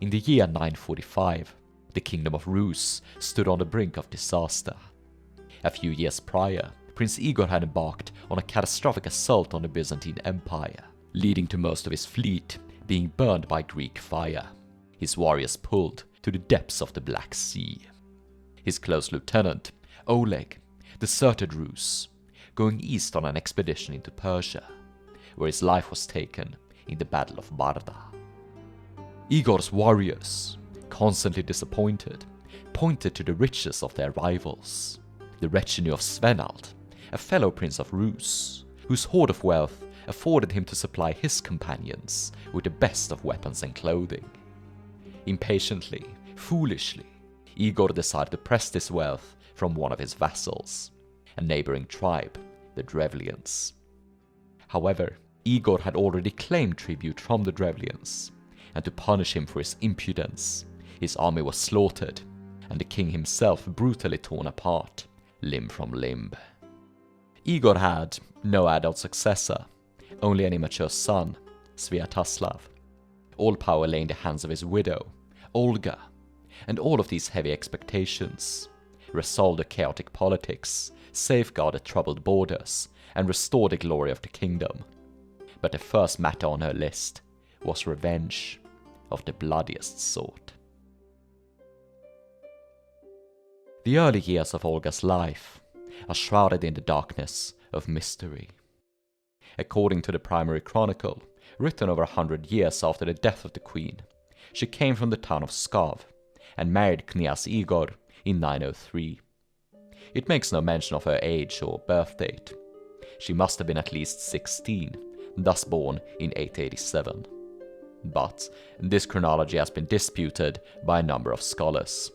In the year 945, the Kingdom of Rus stood on the brink of disaster. A few years prior, Prince Igor had embarked on a catastrophic assault on the Byzantine Empire, leading to most of his fleet being burned by Greek fire. His warriors pulled to the depths of the Black Sea. His close lieutenant, Oleg, deserted Rus, going east on an expedition into Persia, where his life was taken in the Battle of Barda. Igor's warriors, constantly disappointed, pointed to the riches of their rivals, the retinue of Svenald, a fellow prince of Rus, whose hoard of wealth afforded him to supply his companions with the best of weapons and clothing. Impatiently, foolishly, Igor decided to press this wealth from one of his vassals, a neighboring tribe, the Drevlians. However, Igor had already claimed tribute from the Drevlians, and to punish him for his impudence, his army was slaughtered, and the king himself brutally torn apart, limb from limb. Igor had no adult successor, only an immature son, Sviatoslav. All power lay in the hands of his widow, Olga, and all of these heavy expectations resolve the chaotic politics, safeguard the troubled borders, and restore the glory of the kingdom. But the first matter on her list was revenge of the bloodiest sort. The early years of Olga's life are shrouded in the darkness of mystery. According to the primary chronicle, written over 100 years after the death of the queen, she came from the town of Pskov and married Knyaz Igor in 903. It makes no mention of her age or birth date. She must have been at least 16, thus born in 887. But this chronology has been disputed by a number of scholars.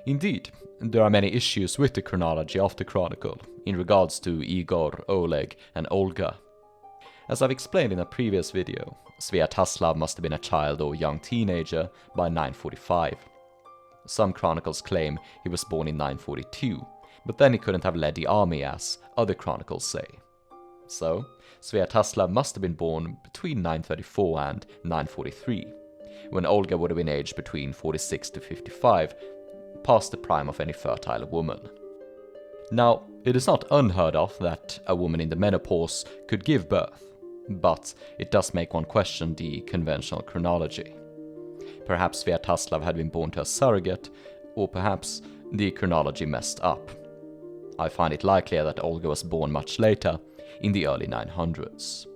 Indeed, there are many issues with the chronology of the Chronicle in regards to Igor, Oleg, and Olga. As I've explained in a previous video, Sviatoslav must have been a child or young teenager by 945. Some chronicles claim he was born in 942, but then he couldn't have led the army as other chronicles say. So, Sviatoslav must have been born between 934 and 943, when Olga would have been aged between 46 to 55, past the prime of any fertile woman. Now, it is not unheard of that a woman in the menopause could give birth, but it does make one question the conventional chronology. Perhaps Sviatoslav had been born to a surrogate, or perhaps the chronology messed up. I find it likelier that Olga was born much later, in the early 900s.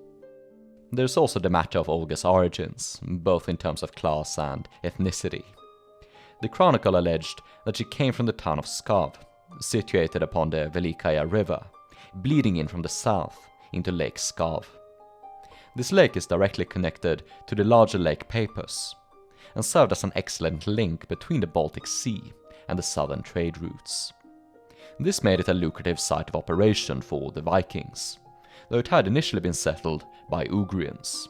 There's also the matter of Olga's origins, both in terms of class and ethnicity. The chronicle alleged that she came from the town of Pskov, situated upon the Velikaya River, bleeding in from the south into Lake Pskov. This lake is directly connected to the larger Lake Peipus, and served as an excellent link between the Baltic Sea and the southern trade routes. This made it a lucrative site of operation for the Vikings, though it had initially been settled by Ugrians.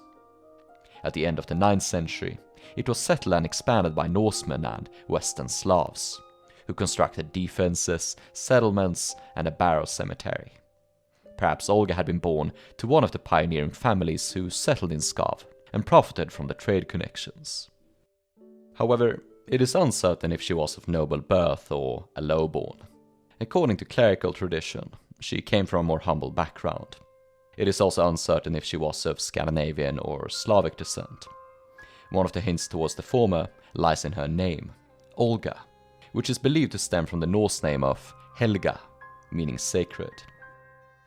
At the end of the 9th century, it was settled and expanded by Norsemen and Western Slavs, who constructed defenses, settlements, and a barrow cemetery. Perhaps Olga had been born to one of the pioneering families who settled in Pskov and profited from the trade connections. However, it is uncertain if she was of noble birth or a lowborn. According to clerical tradition, she came from a more humble background. It is also uncertain if she was of Scandinavian or Slavic descent. One of the hints towards the former lies in her name, Olga, which is believed to stem from the Norse name of Helga, meaning sacred.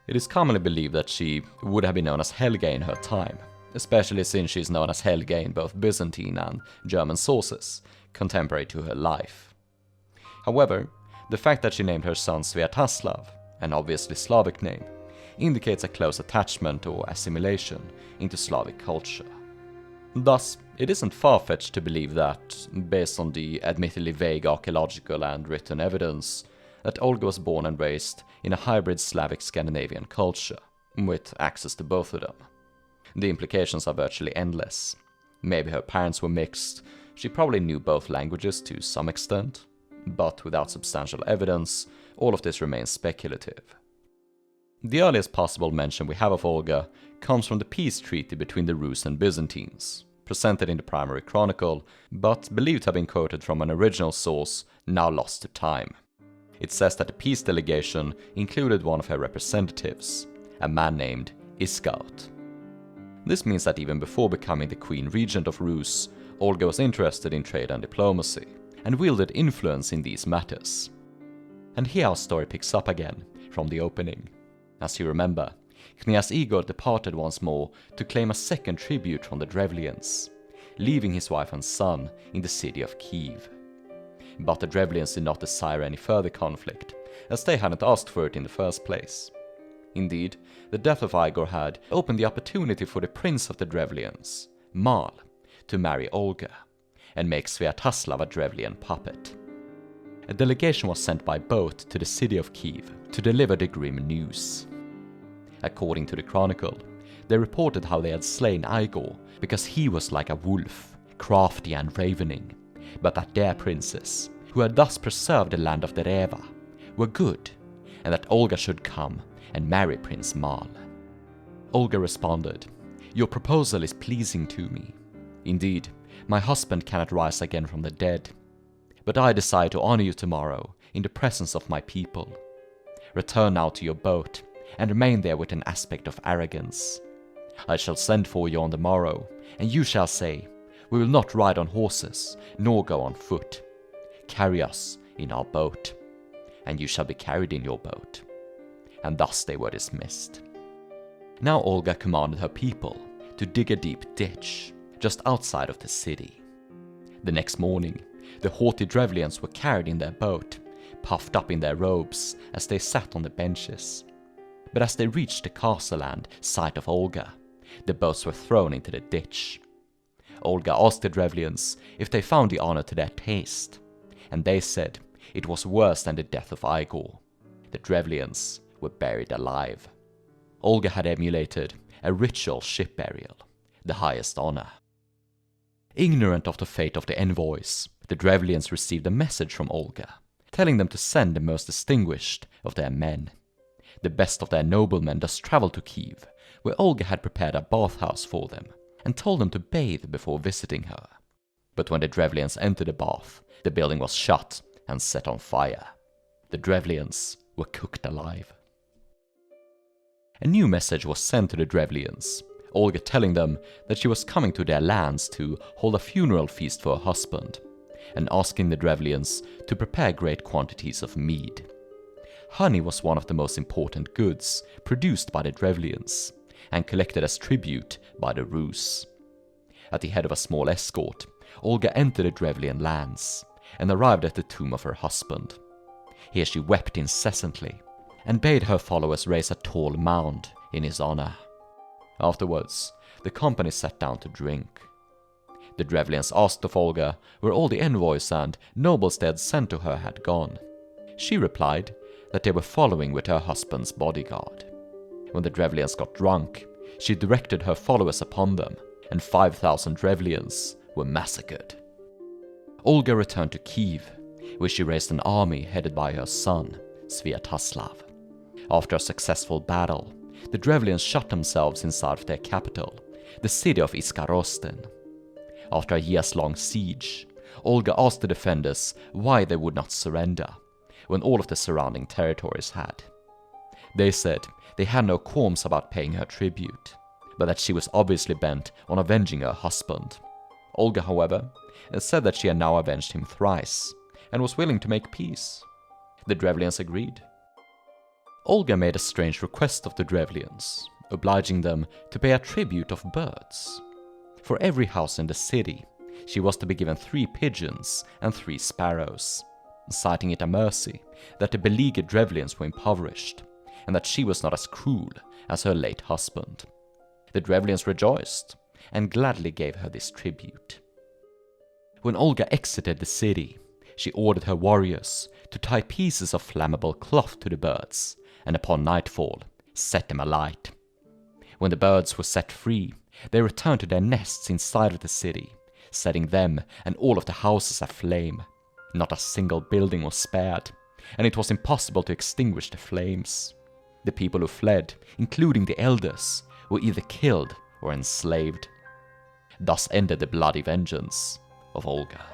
It is commonly believed that she would have been known as Helga in her time, especially since she is known as Helga in both Byzantine and German sources, contemporary to her life. However, the fact that she named her son Sviatoslav, an obviously Slavic name, indicates a close attachment or assimilation into Slavic culture. Thus, it isn't far-fetched to believe that, based on the admittedly vague archaeological and written evidence, that Olga was born and raised in a hybrid Slavic-Scandinavian culture, with access to both of them. The implications are virtually endless. Maybe her parents were mixed, she probably knew both languages to some extent, but without substantial evidence, all of this remains speculative. The earliest possible mention we have of Olga comes from the peace treaty between the Rus and Byzantines, presented in the primary chronicle, but believed to have been quoted from an original source now lost to time. It says that the peace delegation included one of her representatives, a man named Isgaut. This means that even before becoming the Queen Regent of Rus, Olga was interested in trade and diplomacy, and wielded influence in these matters. And here our story picks up again, from the opening. As you remember, Knyaz Igor departed once more to claim a second tribute from the Drevlians, leaving his wife and son in the city of Kyiv. But the Drevlians did not desire any further conflict, as they hadn't asked for it in the first place. Indeed, the death of Igor had opened the opportunity for the prince of the Drevlians, Mal, to marry Olga, and make Sviatoslav a Drevlian puppet. A delegation was sent by boat to the city of Kyiv to deliver the grim news. According to the Chronicle, they reported how they had slain Igor because he was like a wolf, crafty and ravening, but that their princes, who had thus preserved the land of the Reva, were good, and that Olga should come and marry Prince Mal. Olga responded, "Your proposal is pleasing to me. Indeed, my husband cannot rise again from the dead, but I desire to honor you tomorrow in the presence of my people. Return now to your boat, and remain there with an aspect of arrogance. I shall send for you on the morrow, and you shall say, 'We will not ride on horses, nor go on foot. Carry us in our boat, and you shall be carried in your boat.'" And thus they were dismissed. Now Olga commanded her people to dig a deep ditch just outside of the city. The next morning, the haughty Drevlians were carried in their boat, puffed up in their robes as they sat on the benches. But as they reached the castle and sight of Olga, the boats were thrown into the ditch. Olga asked the Drevlians if they found the honor to their taste, and they said it was worse than the death of Igor. The Drevlians were buried alive. Olga had emulated a ritual ship burial, the highest honor. Ignorant of the fate of the envoys, the Drevlians received a message from Olga, telling them to send the most distinguished of their men. The best of their noblemen thus traveled to Kyiv, where Olga had prepared a bathhouse for them, and told them to bathe before visiting her. But when the Drevlians entered the bath, the building was shut and set on fire. The Drevlians were cooked alive. A new message was sent to the Drevlians, Olga telling them that she was coming to their lands to hold a funeral feast for her husband, and asking the Drevlians to prepare great quantities of mead. Honey was one of the most important goods produced by the Drevlians, and collected as tribute by the Rus. At the head of a small escort, Olga entered the Drevlian lands, and arrived at the tomb of her husband. Here she wept incessantly, and bade her followers raise a tall mound in his honor. Afterwards, the company sat down to drink. The Drevlians asked of Olga where all the envoys and nobles they had sent to her had gone. She replied that they were following with her husband's bodyguard. When the Drevlians got drunk, she directed her followers upon them, and 5,000 Drevlians were massacred. Olga returned to Kyiv, where she raised an army headed by her son, Sviatoslav. After a successful battle, the Drevlians shut themselves inside of their capital, the city of Iskarostin. After a years-long siege, Olga asked the defenders why they would not surrender, when all of the surrounding territories had. They said they had no qualms about paying her tribute, but that she was obviously bent on avenging her husband. Olga, however, said that she had now avenged him thrice, and was willing to make peace. The Drevlians agreed. Olga made a strange request of the Drevlians, obliging them to pay a tribute of birds. For every house in the city, she was to be given 3 pigeons and 3 sparrows, citing it a mercy that the beleaguered Drevlians were impoverished, and that she was not as cruel as her late husband. The Drevlians rejoiced, and gladly gave her this tribute. When Olga exited the city, she ordered her warriors to tie pieces of flammable cloth to the birds, and upon nightfall set them alight. When the birds were set free, they returned to their nests inside of the city, setting them and all of the houses aflame. Not a single building was spared, and it was impossible to extinguish the flames. The people who fled, including the elders, were either killed or enslaved. thus ended the bloody vengeance of Olga.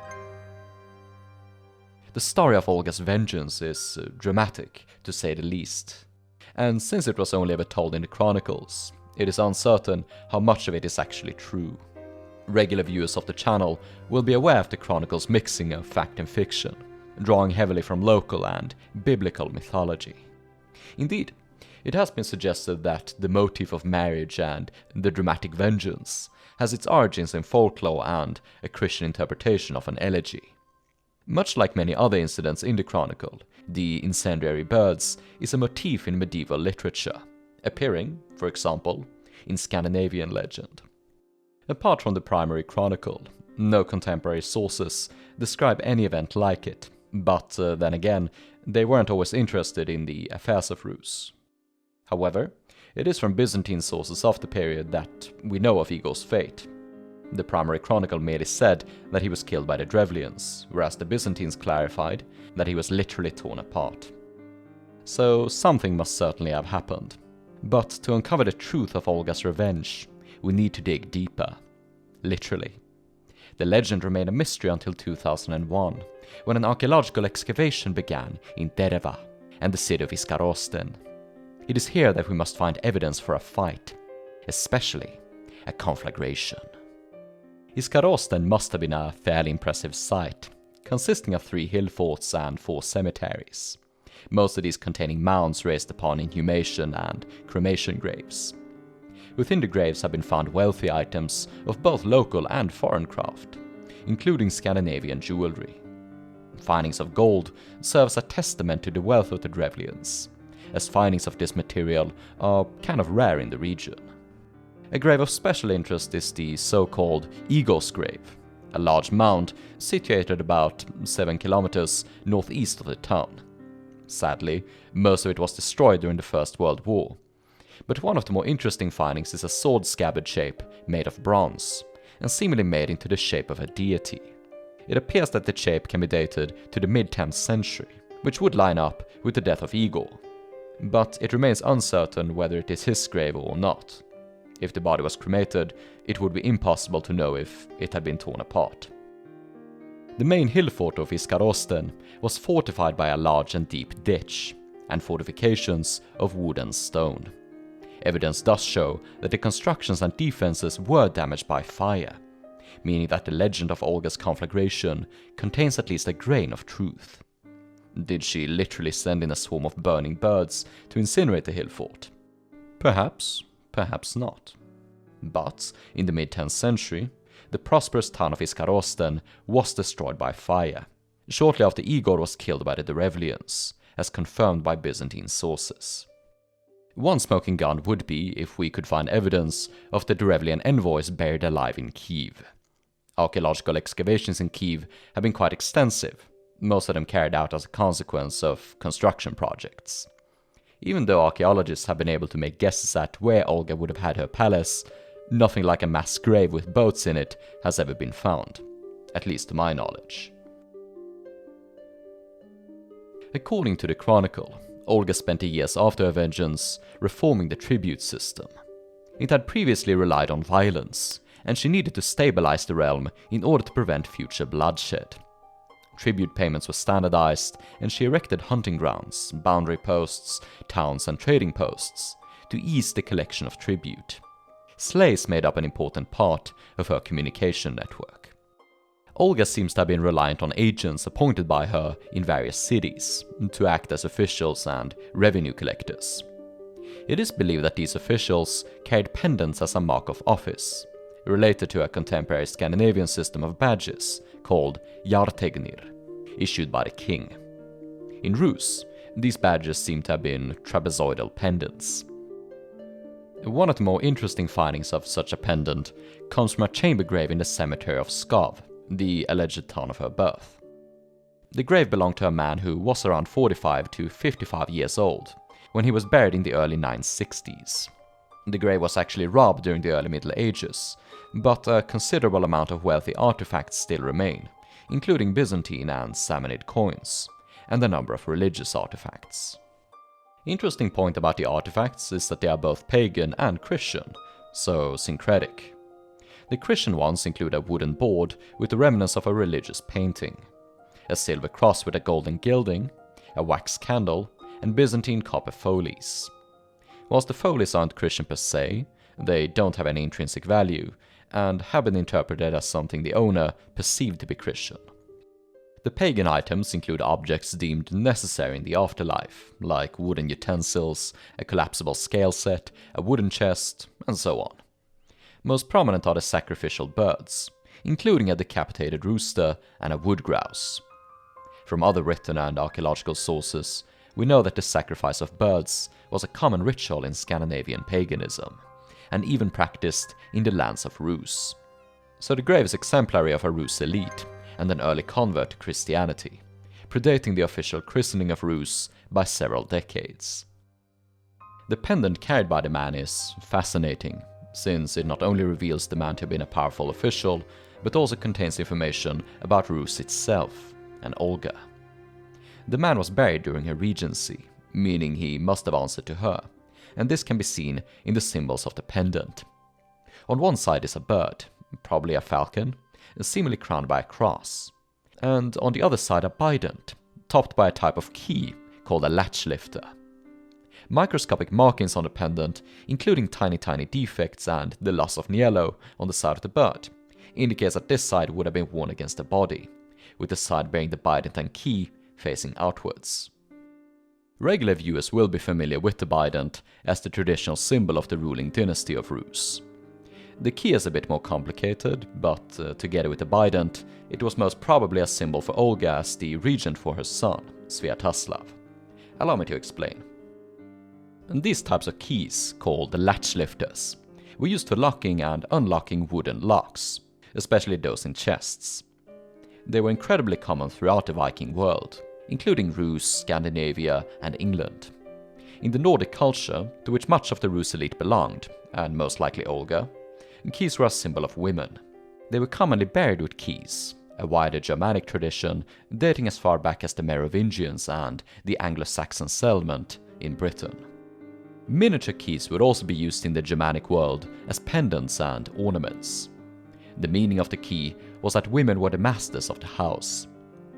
The story of Olga's vengeance is dramatic, to say the least, and since it was only ever told in the Chronicles, it is uncertain how much of it is actually true. Regular viewers of the channel will be aware of the Chronicles' mixing of fact and fiction, drawing heavily from local and biblical mythology. Indeed, it has been suggested that the motif of marriage and the dramatic vengeance has its origins in folklore and a Christian interpretation of an elegy. Much like many other incidents in the Chronicle, the incendiary birds is a motif in medieval literature, appearing, for example, in Scandinavian legend. Apart from the primary Chronicle, no contemporary sources describe any event like it, but then again, they weren't always interested in the affairs of Rus. However, it is from Byzantine sources of the period that we know of Igor's fate. The primary chronicle merely said that he was killed by the Drevlians, whereas the Byzantines clarified that he was literally torn apart. So something must certainly have happened. But to uncover the truth of Olga's revenge, we need to dig deeper. Literally. The legend remained a mystery until 2001, when an archaeological excavation began in Dereva and the city of Iskarosten. It is here that we must find evidence for a fight, especially a conflagration. Iskarosten must have been a fairly impressive site, consisting of 3 hill forts and 4 cemeteries, most of these containing mounds raised upon inhumation and cremation graves. Within the graves have been found wealthy items of both local and foreign craft, including Scandinavian jewelry. Findings of gold serve as a testament to the wealth of the Drevlians, as findings of this material are kind of rare in the region. A grave of special interest is the so-called Igor's grave, a large mound situated about 7 kilometers northeast of the town. Sadly, most of it was destroyed during the First World War, but one of the more interesting findings is a sword scabbard shape made of bronze, and seemingly made into the shape of a deity. It appears that the shape can be dated to the mid-10th century, which would line up with the death of Igor, but it remains uncertain whether it is his grave or not. If the body was cremated, it would be impossible to know if it had been torn apart. The main hill fort of Iskarosten was fortified by a large and deep ditch, and fortifications of wood and stone. Evidence does show that the constructions and defenses were damaged by fire, meaning that the legend of Olga's conflagration contains at least a grain of truth. Did she literally send in a swarm of burning birds to incinerate the hill fort? Perhaps, perhaps not. But in the mid-10th century, the prosperous town of Iskarosten was destroyed by fire, shortly after Igor was killed by the Drevlians, as confirmed by Byzantine sources. One smoking gun would be if we could find evidence of the Drevlian envoys buried alive in Kyiv. Archaeological excavations in Kyiv have been quite extensive, most of them carried out as a consequence of construction projects. Even though archaeologists have been able to make guesses at where Olga would have had her palace, nothing like a mass grave with boats in it has ever been found, at least to my knowledge. According to the Chronicle, Olga spent the years after her vengeance reforming the tribute system. It had previously relied on violence, and she needed to stabilize the realm in order to prevent future bloodshed. Tribute payments were standardized, and she erected hunting grounds, boundary posts, towns and trading posts to ease the collection of tribute. Slaves made up an important part of her communication network. Olga seems to have been reliant on agents appointed by her in various cities to act as officials and revenue collectors. It is believed that these officials carried pendants as a mark of office, related to a contemporary Scandinavian system of badges called jartegnir, issued by the king. In Rus, these badges seem to have been trapezoidal pendants. One of the more interesting findings of such a pendant comes from a chamber grave in the cemetery of Skav, the alleged town of her birth. The grave belonged to a man who was around 45 to 55 years old when he was buried in the early 960s. The grave was actually robbed during the early Middle Ages, but a considerable amount of wealthy artifacts still remain, including Byzantine and Samanid coins, and a number of religious artifacts. Interesting point about the artifacts is that they are both pagan and Christian, so syncretic. The Christian ones include a wooden board with the remnants of a religious painting, a silver cross with a golden gilding, a wax candle, and Byzantine copper folies. Whilst the folies aren't Christian per se, they don't have any intrinsic value, and have been interpreted as something the owner perceived to be Christian. The pagan items include objects deemed necessary in the afterlife, like wooden utensils, a collapsible scale set, a wooden chest, and so on. Most prominent are the sacrificial birds, including a decapitated rooster and a wood grouse. From other written and archaeological sources, we know that the sacrifice of birds was a common ritual in Scandinavian paganism, and even practiced in the lands of Rus. So the grave is exemplary of a Rus elite, and an early convert to Christianity, predating the official christening of Rus by several decades. The pendant carried by the man is fascinating, since it not only reveals the man to have been a powerful official, but also contains information about Rus itself and Olga. The man was buried during her regency, meaning he must have answered to her, and this can be seen in the symbols of the pendant. On one side is a bird, probably a falcon, seemingly crowned by a cross, and on the other side a bident, topped by a type of key called a latch lifter. Microscopic markings on the pendant, including tiny defects and the loss of niello on the side of the bird, indicates that this side would have been worn against the body, with the side bearing the bident and key facing outwards. Regular viewers will be familiar with the bident as the traditional symbol of the ruling dynasty of Rus. The key is a bit more complicated, but together with the bident, it was most probably a symbol for Olga as the regent for her son, Sviatoslav. Allow me to explain. And these types of keys, called the latch lifters, were used for locking and unlocking wooden locks, especially those in chests. They were incredibly common throughout the Viking world, including Rus, Scandinavia, and England. In the Nordic culture, to which much of the Rus elite belonged, and most likely Olga, keys were a symbol of women. They were commonly buried with keys, a wider Germanic tradition dating as far back as the Merovingians and the Anglo-Saxon settlement in Britain. Miniature keys would also be used in the Germanic world as pendants and ornaments. The meaning of the key was that women were the masters of the house.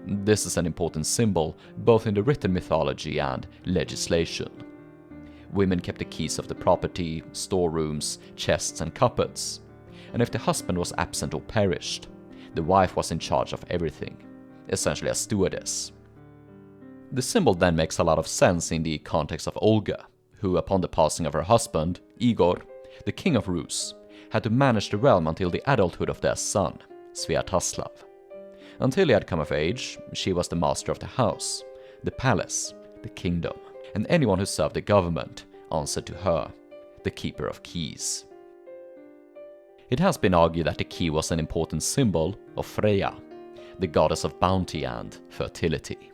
This is an important symbol both in the written mythology and legislation. Women kept the keys of the property, storerooms, chests and cupboards, and if the husband was absent or perished, the wife was in charge of everything, essentially a stewardess. The symbol then makes a lot of sense in the context of Olga, who upon the passing of her husband, Igor, the king of Rus, had to manage the realm until the adulthood of their son, Sviatoslav. Until he had come of age, she was the master of the house, the palace, the kingdom, and anyone who served the government answered to her, the keeper of keys. It has been argued that the key was an important symbol of Freyja, the goddess of bounty and fertility.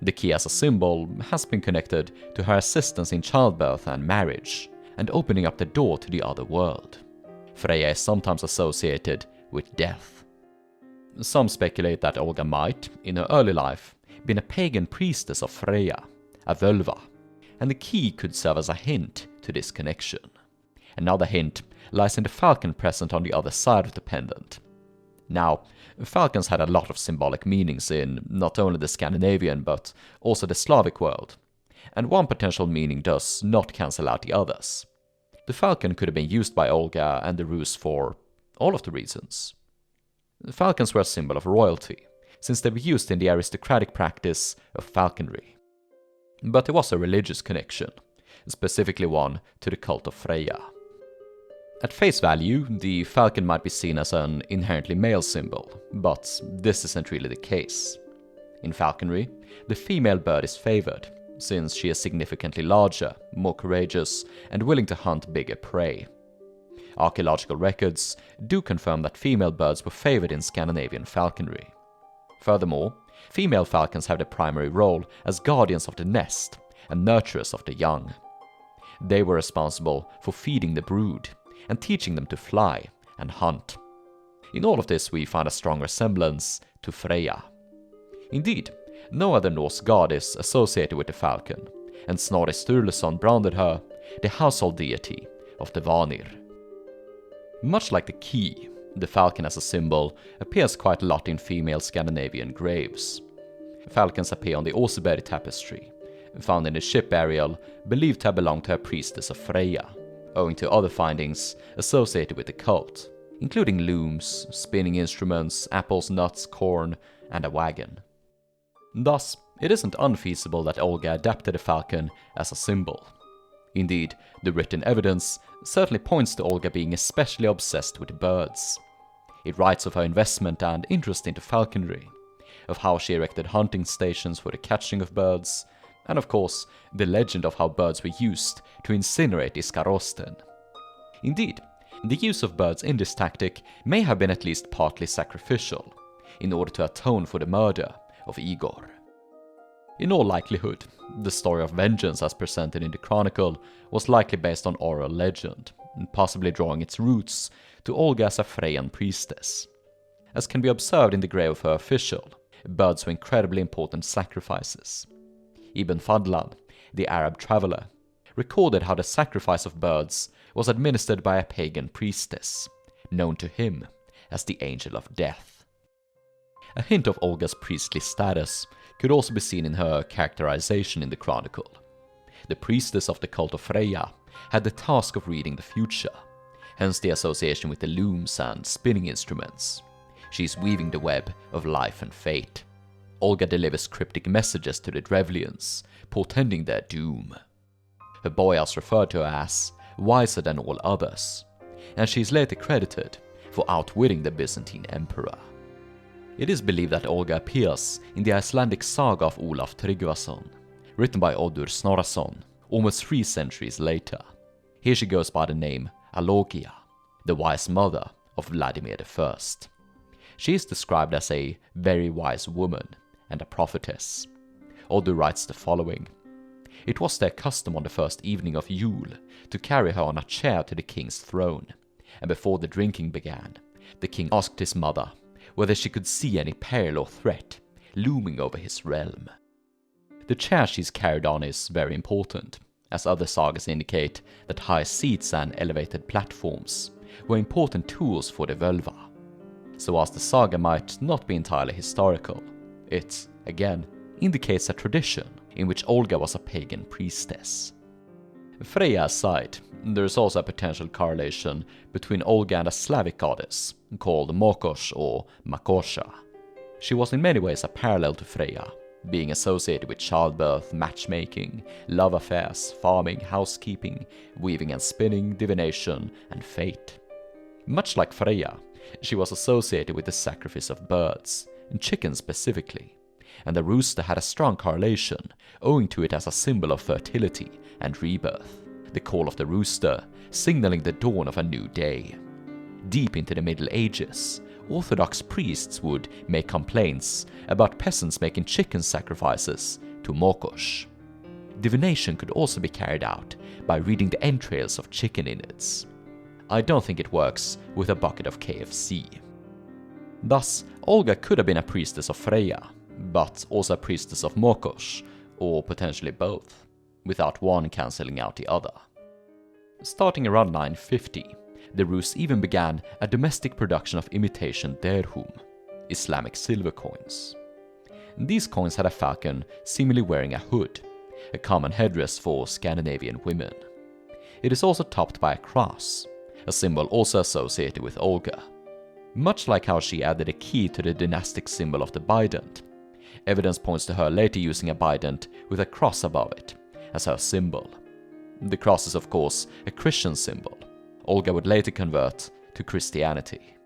The key as a symbol has been connected to her assistance in childbirth and marriage, and opening up the door to the other world. Freyja is sometimes associated with death. Some speculate that Olga might, in her early life, been a pagan priestess of Freyja, a völva, and the key could serve as a hint to this connection. Another hint lies in the falcon present on the other side of the pendant. Now, falcons had a lot of symbolic meanings in not only the Scandinavian but also the Slavic world, and one potential meaning does not cancel out the others. The falcon could have been used by Olga and the Rus for all of the reasons. Falcons were a symbol of royalty, since they were used in the aristocratic practice of falconry. But there was a religious connection, specifically one to the cult of Freyja. At face value, the falcon might be seen as an inherently male symbol, but this isn't really the case. In falconry, the female bird is favored, since she is significantly larger, more courageous, and willing to hunt bigger prey. Archaeological records do confirm that female birds were favored in Scandinavian falconry. Furthermore, female falcons have the primary role as guardians of the nest and nurturers of the young. They were responsible for feeding the brood and teaching them to fly and hunt. In all of this we find a strong resemblance to Freyja. Indeed, no other Norse god is associated with the falcon, and Snorri Sturluson branded her the household deity of the Vanir. Much like the key, The falcon as a symbol appears quite a lot in female Scandinavian graves. Falcons appear on the Ostrowski tapestry, found in the ship burial believed to have belonged to a priestess of Freyja, owing to other findings associated with the cult, including looms, spinning instruments, apples, nuts, corn, and a wagon. Thus, it isn't unfeasible that Olga adapted a falcon as a symbol. Indeed, the written evidence certainly points to Olga being especially obsessed with birds. It writes of her investment and interest into falconry, of how she erected hunting stations for the catching of birds, and of course, the legend of how birds were used to incinerate Iskarosten. Indeed, the use of birds in this tactic may have been at least partly sacrificial, in order to atone for the murder of Igor. In all likelihood, the story of vengeance as presented in the Chronicle was likely based on oral legend, possibly drawing its roots to Olga as a Freyjan priestess. As can be observed in the grave of her official, birds were incredibly important sacrifices. Ibn Fadlan, the Arab traveller, recorded how the sacrifice of birds was administered by a pagan priestess, known to him as the Angel of Death. A hint of Olga's priestly status could also be seen in her characterization in the Chronicle. The priestess of the cult of Freyja had the task of reading the future, hence the association with the looms and spinning instruments. She is weaving the web of life and fate. Olga delivers cryptic messages to the Drevlians, portending their doom. Her boyars refer to her as wiser than all others, and she is later credited for outwitting the Byzantine emperor. It is believed that Olga appears in the Icelandic saga of Olaf Tryggvason, written by Oddur Snorrason almost 3 centuries later. Here she goes by the name Alogia, the wise mother of Vladimir I. She is described as a very wise woman and a prophetess. Oddur writes the following: "It was their custom on the first evening of Yule to carry her on a chair to the king's throne, and before the drinking began, the king asked his mother whether she could see any peril or threat looming over his realm." The chair she's carried on is very important, as other sagas indicate that high seats and elevated platforms were important tools for the Völva. So whilst the saga might not be entirely historical, it, again, indicates a tradition in which Olga was a pagan priestess. Freyja aside, there is also a potential correlation between Olga and a Slavic goddess called Mokos or Makosha. She was in many ways a parallel to Freyja, being associated with childbirth, matchmaking, love affairs, farming, housekeeping, weaving and spinning, divination, and fate. Much like Freyja, she was associated with the sacrifice of birds, and chickens specifically, and the rooster had a strong correlation, owing to it as a symbol of fertility and rebirth, the call of the rooster signaling the dawn of a new day. Deep into the Middle Ages, Orthodox priests would make complaints about peasants making chicken sacrifices to Mokos. Divination could also be carried out by reading the entrails of chicken innards. I don't think it works with a bucket of KFC. Thus, Olga could have been a priestess of Freyja, but also a priestess of Mokos, or potentially both, without one cancelling out the other. Starting around 950, the Rus even began a domestic production of imitation dirhum, Islamic silver coins. These coins had a falcon seemingly wearing a hood, a common headdress for Scandinavian women. It is also topped by a cross, a symbol also associated with Olga. Much like how she added a key to the dynastic symbol of the bident, evidence points to her later using a bident with a cross above it as her symbol. The cross is of course a Christian symbol. Olga would later convert to Christianity.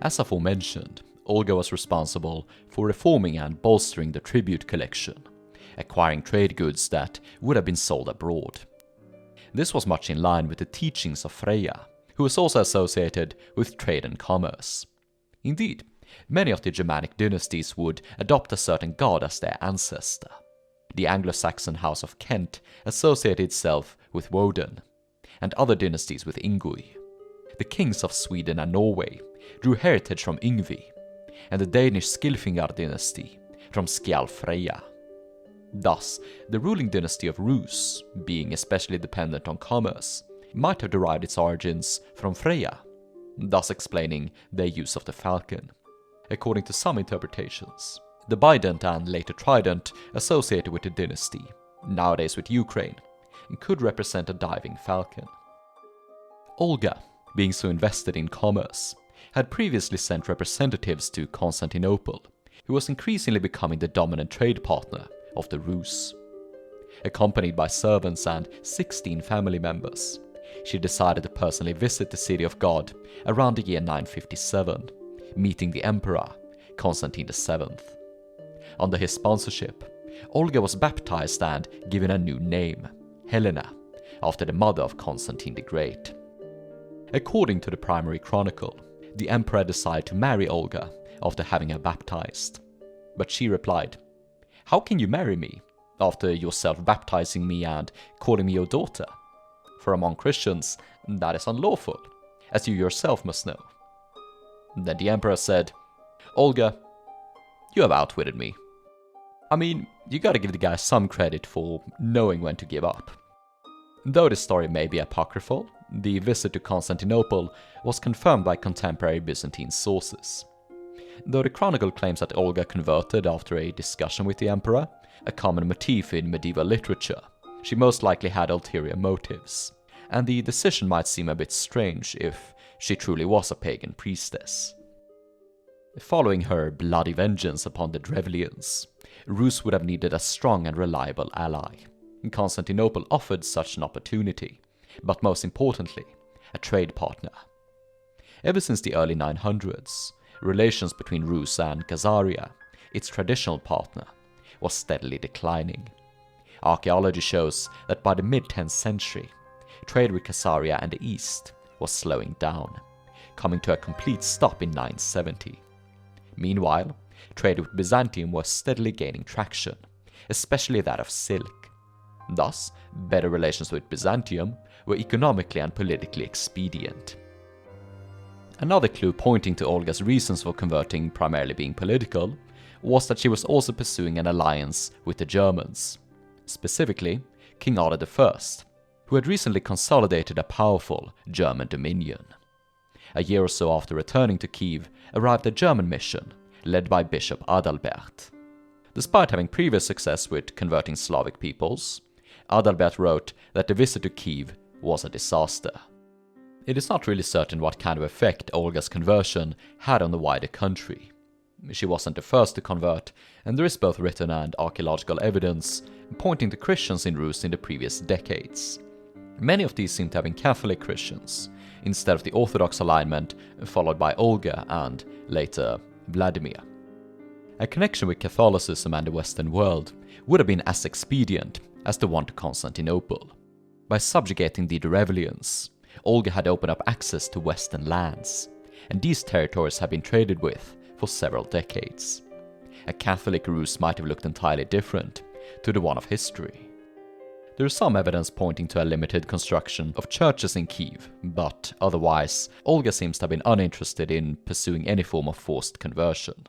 As aforementioned, Olga was responsible for reforming and bolstering the tribute collection, acquiring trade goods that would have been sold abroad. This was much in line with the teachings of Freyja, who was also associated with trade and commerce. Indeed, many of the Germanic dynasties would adopt a certain god as their ancestor. The Anglo-Saxon House of Kent associated itself with Woden, and other dynasties with Ingui. The kings of Sweden and Norway drew heritage from Yngvi, and the Danish Skilfingar dynasty from Skjalfreyja. Thus, the ruling dynasty of Rus, being especially dependent on commerce, might have derived its origins from Freyja, thus explaining their use of the falcon. According to some interpretations, the bident and later trident associated with the dynasty, nowadays with Ukraine, could represent a diving falcon. Olga, being so invested in commerce, had previously sent representatives to Constantinople, who was increasingly becoming the dominant trade partner of the Rus. Accompanied by servants and 16 family members, she decided to personally visit the city of God around the year 957, meeting the emperor, Constantine VII. Under his sponsorship, Olga was baptized and given a new name, Helena, after the mother of Constantine the Great. According to the primary chronicle, the emperor decided to marry Olga after having her baptized. But she replied, "How can you marry me, after yourself baptizing me and calling me your daughter? For among Christians, that is unlawful, as you yourself must know." Then the emperor said, "Olga, you have outwitted me. I mean, you gotta give the guy some credit for knowing when to give up." Though this story may be apocryphal, the visit to Constantinople was confirmed by contemporary Byzantine sources. Though the Chronicle claims that Olga converted after a discussion with the emperor, a common motif in medieval literature, she most likely had ulterior motives, and the decision might seem a bit strange if she truly was a pagan priestess. Following her bloody vengeance upon the Drevlians, Rus would have needed a strong and reliable ally. Constantinople offered such an opportunity, but most importantly, a trade partner. Ever since the early 900s, relations between Rus and Khazaria, its traditional partner, was steadily declining. Archaeology shows that by the mid-10th century, trade with Khazaria and the east was slowing down, coming to a complete stop in 970. Meanwhile, trade with Byzantium was steadily gaining traction, especially that of silk. Thus, better relations with Byzantium were economically and politically expedient. Another clue pointing to Olga's reasons for converting primarily being political was that she was also pursuing an alliance with the Germans, specifically King Otto I, who had recently consolidated a powerful German dominion. A year or so after returning to Kyiv arrived a German mission led by Bishop Adalbert. Despite having previous success with converting Slavic peoples, Adalbert wrote that the visit to Kyiv was a disaster. It is not really certain what kind of effect Olga's conversion had on the wider country. She wasn't the first to convert, and there is both written and archaeological evidence pointing to Christians in Rus in the previous decades. Many of these seem to have been Catholic Christians, instead of the Orthodox alignment followed by Olga and, later, Vladimir. A connection with Catholicism and the Western world would have been as expedient as the one to Constantinople. By subjugating the Drevlians, Olga had opened up access to Western lands, and these territories had been traded with for several decades. A Catholic Rus might have looked entirely different to the one of history. There is some evidence pointing to a limited construction of churches in Kyiv, but otherwise, Olga seems to have been uninterested in pursuing any form of forced conversion.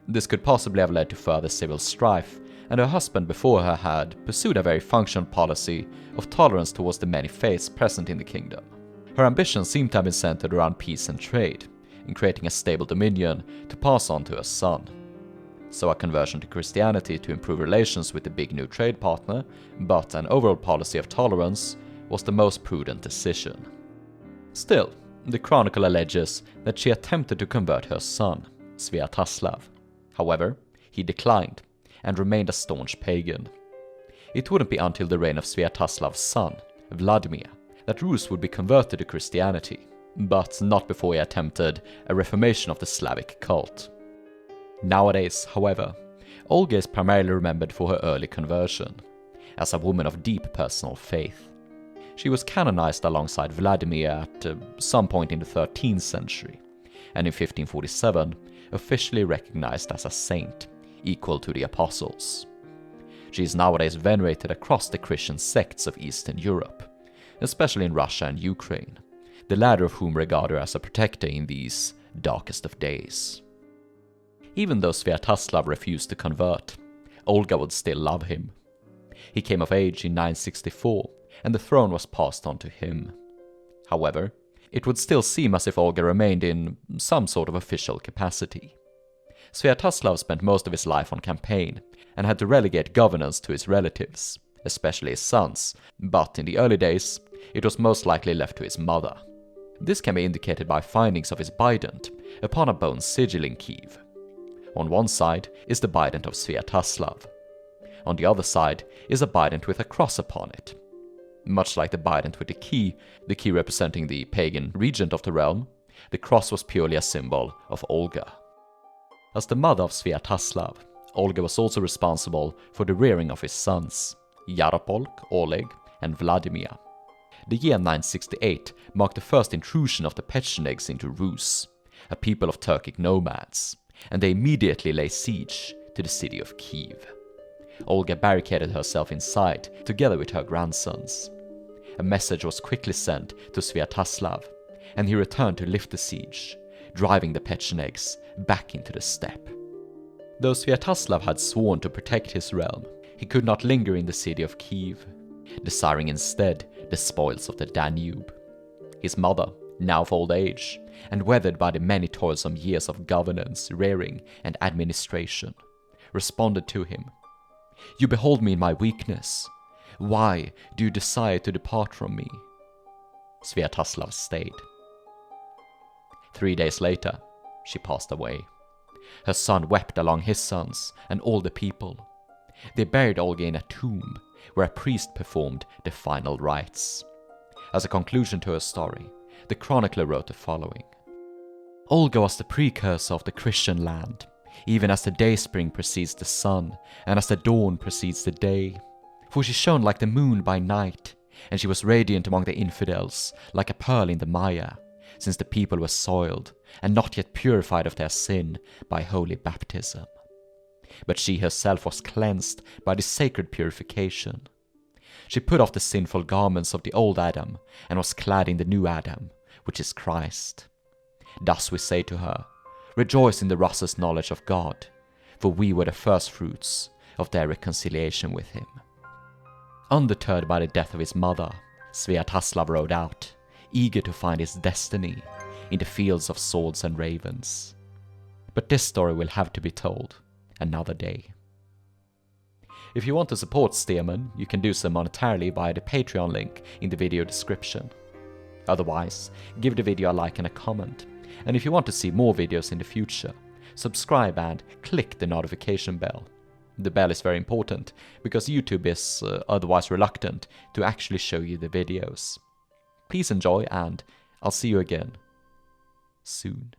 This could possibly have led to further civil strife, and her husband before her had pursued a very functional policy of tolerance towards the many faiths present in the kingdom. Her ambitions seem to have been centered around peace and trade, in creating a stable dominion to pass on to her son. So a conversion to Christianity to improve relations with the big new trade partner, but an overall policy of tolerance, was the most prudent decision. Still, the Chronicle alleges that she attempted to convert her son, Sviatoslav. However, he declined, and remained a staunch pagan. It wouldn't be until the reign of Sviatoslav's son, Vladimir, that Rus would be converted to Christianity, but not before he attempted a reformation of the Slavic cult. Nowadays, however, Olga is primarily remembered for her early conversion, as a woman of deep personal faith. She was canonized alongside Vladimir at some point in the 13th century, and in 1547 officially recognized as a saint, equal to the apostles. She is nowadays venerated across the Christian sects of Eastern Europe, especially in Russia and Ukraine, the latter of whom regard her as a protector in these darkest of days. Even though Sviatoslav refused to convert, Olga would still love him. He came of age in 964, and the throne was passed on to him. However, it would still seem as if Olga remained in some sort of official capacity. Sviatoslav spent most of his life on campaign, and had to relegate governance to his relatives, especially his sons, but in the early days, it was most likely left to his mother. This can be indicated by findings of his bident upon a bone sigil in Kyiv. On one side is the bident of Sviatoslav. On the other side is a bident with a cross upon it. Much like the bident with the key representing the pagan regent of the realm, the cross was purely a symbol of Olga. As the mother of Sviatoslav, Olga was also responsible for the rearing of his sons, Yaropolk, Oleg, and Vladimir. The year 968 marked the first intrusion of the Pechenegs into Rus, a people of Turkic nomads, and they immediately laid siege to the city of Kyiv. Olga barricaded herself inside, together with her grandsons. A message was quickly sent to Sviatoslav, and he returned to lift the siege, driving the Pechenegs back into the steppe. Though Sviatoslav had sworn to protect his realm, he could not linger in the city of Kyiv, desiring instead the spoils of the Danube. His mother, now of old age, and weathered by the many toilsome years of governance, rearing, and administration, responded to him, "You behold me in my weakness. Why do you desire to depart from me?" Sviatoslav stayed. 3 days later, she passed away. Her son wept along his sons and all the people. They buried Olga in a tomb, where a priest performed the final rites. As a conclusion to her story, the chronicler wrote the following. Olga was the precursor of the Christian land, even as the dayspring precedes the sun, and as the dawn precedes the day. For she shone like the moon by night, and she was radiant among the infidels, like a pearl in the mire, since the people were soiled, and not yet purified of their sin by holy baptism. But she herself was cleansed by this sacred purification. She put off the sinful garments of the old Adam, and was clad in the new Adam, which is Christ. Thus we say to her, rejoice in the Rus's knowledge of God, for we were the first fruits of their reconciliation with him. Undeterred by the death of his mother, Sviatoslav rode out, eager to find his destiny in the fields of swords and ravens. But this story will have to be told another day. If you want to support Stearman, you can do so monetarily via the Patreon link in the video description. Otherwise, give the video a like and a comment, and if you want to see more videos in the future, subscribe and click the notification bell. The bell is very important, because YouTube is otherwise reluctant to actually show you the videos. Please enjoy, and I'll see you again soon.